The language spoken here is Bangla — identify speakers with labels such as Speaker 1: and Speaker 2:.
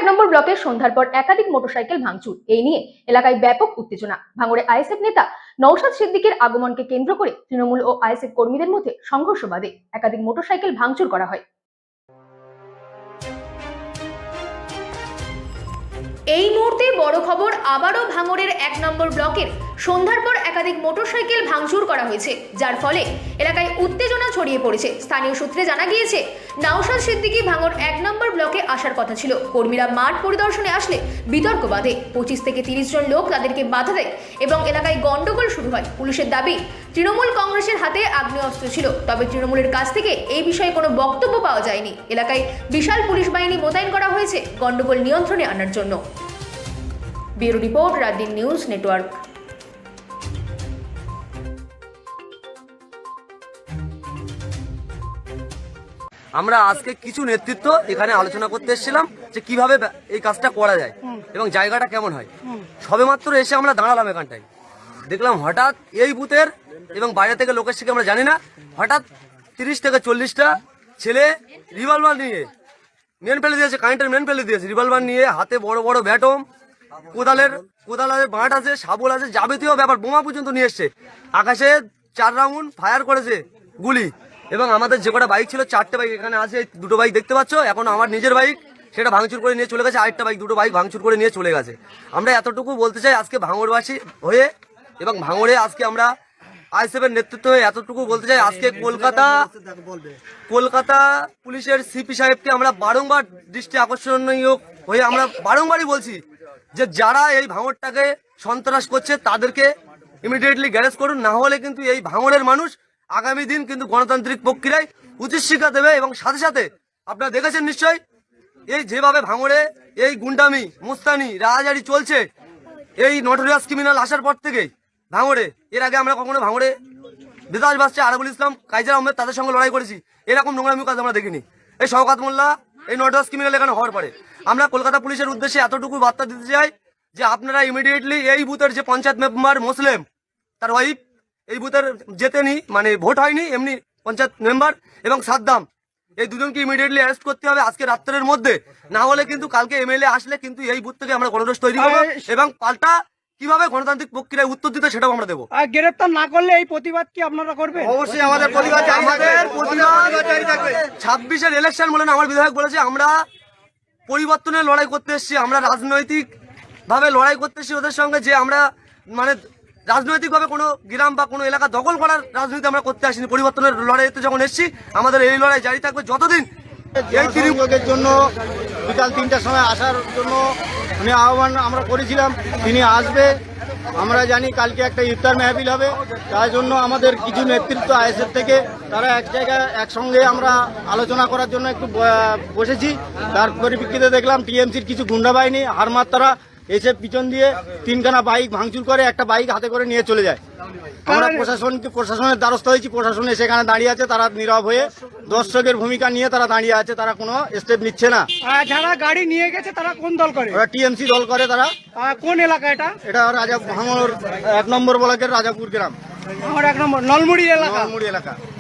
Speaker 1: এক নম্বর ব্লকের সন্ধ্যার পর একাধিক মোটরসাইকেল ভাঙচুর। এই নিয়ে এলাকায় ব্যাপক উত্তেজনা। ভাঙড়ে আইএসএফ নেতা নওশাদ সিদ্দিকীর আগমনকে কেন্দ্র করে তৃণমূল ও আইএসএফ কর্মীদের মধ্যে সংঘর্ষ বাধে। একাধিক মোটরসাইকেল ভাঙচুর করা হয়। এই মুহূর্তে বড় খবর, আবারও ভাঙড়ের এক নম্বর ব্লকের সন্ধ্যার পর একাধিক মোটরসাইকেল ভাঙচুর করা হয়েছে, যার ফলে এলাকায় উত্তেজনা ছড়িয়ে পড়েছে। স্থানীয় সূত্রে জানা গিয়েছে, নওশাদ সিদ্দিকী ভাঙড় এক নম্বর ব্লকে আসার কথা ছিল। কর্মীরা মাঠ পরিদর্শনে আসলে বিতর্ক বাধে। 25 থেকে 30 জন লোক তাদেরকে বাধা দেয় এবং এলাকায় গন্ডগোল শুরু হয়। পুলিশের দাবি, তৃণমূল কংগ্রেসের হাতে আগ্নেয়াস্ত্র ছিল, তবে তৃণমূলের কাছ থেকে এই বিষয়ে কোনো বক্তব্য পাওয়া যায়নি। এলাকায় বিশাল পুলিশ বাহিনী মোতায়েন করা হয়েছে গন্ডগোল নিয়ন্ত্রণে আনার জন্য। Bureau report, রাতদিন news network.
Speaker 2: আমরা আজকে কিছু নেতৃত্ব এখানে আলোচনা করতে এসেছিলাম যে কিভাবে এই কাজটা করা যায় এবং জায়গাটা কেমন হয়। সবেমাত্র এসে আমরা দাঁড়ালাম এখানটায়, দেখলাম হঠাৎ এই বুথের এবং বাইরে থেকে লোকের থেকে আমরা জানি না, হঠাৎ 30 থেকে 40টা ছেলে রিভলভার নিয়ে মেন ফেলে দিয়েছে, কারেন্টের মেন ফেলে দিয়েছে, রিভলভার নিয়ে হাতে বড় বড় ব্যাটম, কোদালের বাঁট আছে, শাবল আছে, যাবতীয় ব্যাপার, বোমা পর্যন্ত নিয়ে এসছে। আকাশে 4 রাউন্ড ফায়ার করেছে গুলি। এবং আমাদের যে কটা বাইক ছিল, 4টে বাইক এখানে আছে, 2টো বাইক দেখতে পাচ্ছ, এখন আমার নিজের বাইক সেটা ভাঙচুর করে নিয়ে চলে গেছে, আরেকটা বাইক 2টো বাইক ভাঙচুর করে নিয়ে চলে গেছে। আমরা এতটুকু বলতে চাই আজকে ভাঙড়বাসী হয়ে এবং ভাঙড়ে আজকে আমরা আইএসএফের নেতৃত্ব হয়ে এতটুকু বলতে চাই, আজকে কলকাতা পুলিশের সিপি সাহেবকে আমরা বারংবার দৃষ্টি আকর্ষণীয় হয়ে আমরা বারংবারই বলছি যে যারা এই ভাঙড়টাকে সন্ত্রাস করছে তাদেরকে ইমিডিয়েটলি গ্যারেজ করুন, না হলে কিন্তু এই ভাঙড়ের মানুষ আগামী দিন কিন্তু গণতান্ত্রিক প্রক্রিয়ায় উচিত শিক্ষা দেবে। এবং সাথে সাথে আপনারা দেখেছেন নিশ্চয়ই, এই যেভাবে ভাঙড়ে এই গুন্ডামি, মুস্তানি, রাজারি চলছে এই নটোরিয়াস ক্রিমিনাল আসার পর থেকে ভাঙড়ে, এর আগে আমরা কখনো ভাঙড়ে বেতাজ বাসছে, আরাবুল ইসলাম, কাইজার আহমেদ, তাদের সঙ্গে লড়াই করেছি, এরকম নোংরামি কাজ আমরা দেখিনি। এই শওকাত মোল্লা, এই নটোরিয়াস ক্রিমিনাল এখানে হওয়ার পরে আমরা কলকাতা পুলিশের উদ্দেশ্যে এতটুকু বার্তা দিতে চাই যে আপনারা ইমিডিয়েটলি এই বুথের যে পঞ্চায়েত মেম্বার মুসলিম, তার ওয়াইফ এই বুথের জেতেনি, মানে ভোট হয়নি, এমনি পঞ্চায়েত মেম্বার এবং সাদ্দাম, এই দুজনকে ইমিডিয়েটলি অ্যারেস্ট করতে হবে আজকে রাত্রের মধ্যে, না হলে কিন্তু কালকে এমএলএ আসলে কিন্তু এই বুথ থেকে আমরা গণরোষ তৈরি করবো এবং পাল্টা কিভাবে গণতান্ত্রিক প্রক্রিয়ায় উত্তর দিতে সেটাও আমরা দেবো।
Speaker 3: গ্রেফতার না করলে এই প্রতিবাদ কি আপনারা করবেন?
Speaker 2: অবশ্যই আমাদের প্রতিবাদ 26-এর ইলেকশন বলে আমার বিধায়ক বলেছে আমরা পরিবর্তনের লড়াই করতে এসেছি, আমরা রাজনৈতিক ভাবে লড়াই করতে এসেছি ওদের সঙ্গে, যে আমরা মানে রাজনৈতিকভাবে কোনো গ্রাম বা কোনো এলাকা দখল করার রাজনীতি আমরা করতে আসিনি। পরিবর্তনের লড়াইতে যখন এসেছি আমাদের এই লড়াই জারি থাকবে যতদিন।
Speaker 4: এই তৃণমূলের জন্য বিকাল 3টার সময় আসার জন্য উনি আহ্বান আমরা করেছিলাম, তিনি আসবে। আমরা জানি কালকে একটা ইফতার মেহফিল হবে, তার জন্য আমাদের কিছু নেতৃত্ব আইএসএফ থেকে তারা এক জায়গায় একসঙ্গে আমরা আলোচনা করার জন্য একটু বসেছি। তার পরিপ্রেক্ষিতে দেখলাম টিএমসির কিছু গুন্ডা বাহিনী হারমাত তারা এসে পিছন দিয়ে 3খানা বাইক ভাঙচুর করে, একটা বাইক হাতে করে নিয়ে চলে যায়। আমরা প্রশাসনের দ্বারস্থ হয়েছি, প্রশাসন সেখানে দাঁড়িয়ে আছে, তারা নীরব হয়ে দর্শকের ভূমিকা নিয়ে তারা দাঁড়িয়ে আছে, তারা কোনো স্টেপ নিচ্ছে না।
Speaker 3: যারা গাড়ি নিয়ে গেছে তারা কোন দল করে?
Speaker 4: ওরা টিএমসি দল করে। তারা
Speaker 3: কোন এলাকা এটা?
Speaker 4: এটা ভাঙড় 1 নম্বর ব্লকের রাজাপুর গ্রাম,
Speaker 3: আমার 1 নম্বর নলমুড়ি এলাকা।
Speaker 4: নলমুড়ি এলাকা।